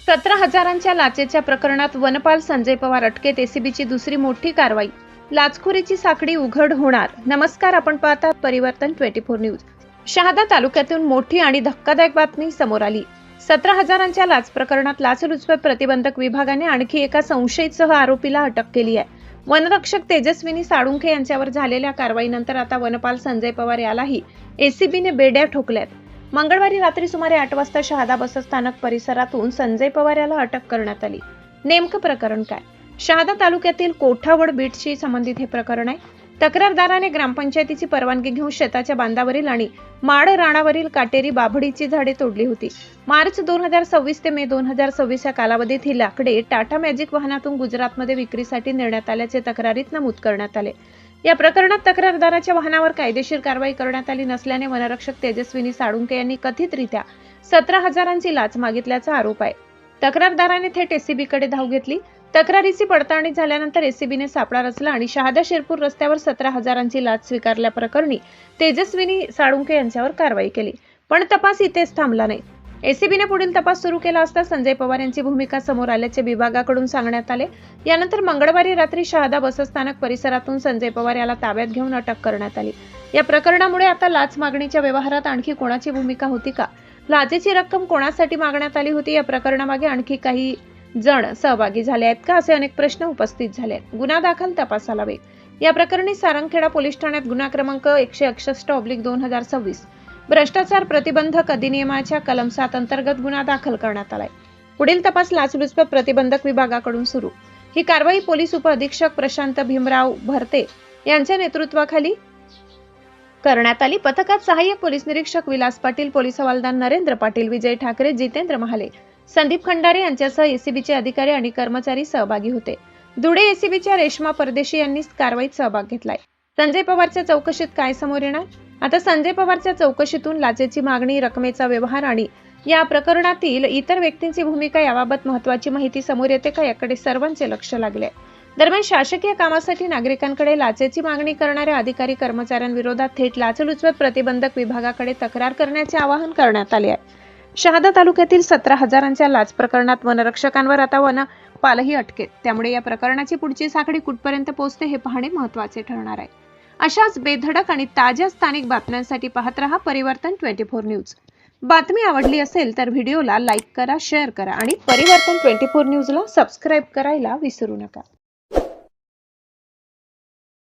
17,000च्या लाचेच्या प्रकरणात वनपाल संजय पवार अटकेत. एसीबीची दुसरी मोठी कारवाई. लाचखोरीची साखळी उघड होणार. नमस्कार, आपण पाहतात परिवर्तन 24 न्यूज. शहादा तालुक्यातून मोठी आणि धक्कादायक बातमी समोर आली. 17,000च्या लाच प्रकरणात लाचलुचपत प्रतिबंधक विभागाने आणखी एका संशयितसह आरोपीला अटक केली आहे. वनरक्षक तेजस्विनी साळुंखे यांच्यावर झालेल्या कारवाईनंतर आता वनपाल संजय पवार यालाही एसीबीने बेड्या ठोकल्यात. मंगळवारी रात्री सुमारे 8 वाजता शहादा बसस्थानक परिसरातून संजय पवार याला अटक करण्यात आली. नेमकं प्रकरण काय? शहादा तालुक्यातील कोठावड बीटशी संबंधित हे प्रकरण आहे. तक्रारदाराने ग्रामपंचायतीची परवानगी घेऊन शेताच्या बांधावरील आणि माड राणावरील काटेरी बाभळीची झाडे तोडली होती. मार्च 2026 ते मे 2026 या कालावधीत ही लाकडे टाटा मॅजिक वाहनातून गुजरातमध्ये विक्रीसाठी नेण्यात आल्याचे तक्रारीत नमूद करण्यात आले. या प्रकरणात तक्रारदाराच्या वाहनावर कायदेशीर कारवाई करण्यात आली नसल्याने वनरक्षक तेजस्विनी साळुंखे यांनी कथितरित्या 17,000ची लाच मागितल्याचा आरोप आहे. तक्रारदाराने थेट एसीबीकडे धाव घेतली. तक्रारीची पडताळणी झाल्यानंतर एसीबीने सापळा रचला आणि शहादा शिरपूर रस्त्यावर 17,000ची लाच स्वीकारल्याप्रकरणी तेजस्विनी साळुंखे यांच्यावर कारवाई केली. पण तपास इथेच थांबला नाही. एसीबीने पुढील तपास सुरू केला असता संजय पवार यांची भूमिका समोर आल्याचे विभागाकडून सांगण्यात आले. यानंतर मंगळवारी रात्री शहादा बसस्थानक परिसरातून संजय पवार याला ताब्यात घेऊन अटक करण्यात आली. या प्रकरणामुळे आता लाच मागणीच्या व्यवहारात आणखी कोणाची भूमिका होती का? लाचेची रक्कम कोणासाठी मागण्यात आली होती? या प्रकरणामागे आणखी काही जण सहभागी झाले आहेत का, असे अनेक प्रश्न उपस्थित झाले आहेत. गुन्हा दाखल तपासाला वेग. या प्रकरणी सारंगखेडा पोलीस ठाण्यात गुन्हा क्रमांक 161/2026 भ्रष्टाचार प्रतिबंधक अधिनियमाच्या कलम 7 अंतर्गत गुन्हा दाखल करण्यात आलाय. पुढील तपास लाचलुचपत प्रतिबंधक विभागाकडून सुरू. ही कारवाई पोलीस उपअधीक्षक प्रशांत भीमराव भरते यांच्या नेतृत्वाखाली करण्यात आली. पथकात सहाय्यक पोलीस निरीक्षक विलास पाटील, पोलीस हवालदार नरेंद्र पाटील, विजय ठाकरे, जितेंद्र महाले, संदीप खंडारे यांच्यासह एसीबीचे अधिकारी आणि कर्मचारी सहभागी होते. धुळे एसीबीच्या रेश्मा परदेशी यांनी कारवाईत सहभाग घेतलाय. संजय पवारच्या चौकशीत काय समोर येणार? आता संजय पवारच्या चौकशीतून लाचेची मागणी, रकमेचा व्यवहार आणि या प्रकरणातील इतर व्यक्तींची भूमिका याबाबत महत्त्वाची माहिती समोर येते का, याकडे सर्वांचे लक्ष लागले. दरम्यान शासकीय कामासाठी नागरिकांकडे लाचेची मागणी करणाऱ्या अधिकारी कर्मचाऱ्यांविरोधात थेट लाचलुचपत प्रतिबंधक विभागाकडे तक्रार करण्याचे आवाहन करण्यात आले आहे. शहादा तालुक्यातील 17,000च्या लाच प्रकरणात वनरक्षकांवर आता वनपालही अटकेत. त्यामुळे या प्रकरणाची पुढची साखळी कुठपर्यंत पोहोचते हे पाहणे महत्त्वाचे ठरणार आहे. अशाच बेधडक आणि ताज्या स्थानिक बातम्यांसाठी पाहत रहा परिवर्तन 24 न्यूज. बातमी आवडली असेल तर व्हिडिओला लाईक करा, शेअर करा आणि परिवर्तन 24 न्यूजला सबस्क्राईब करायला विसरू नका.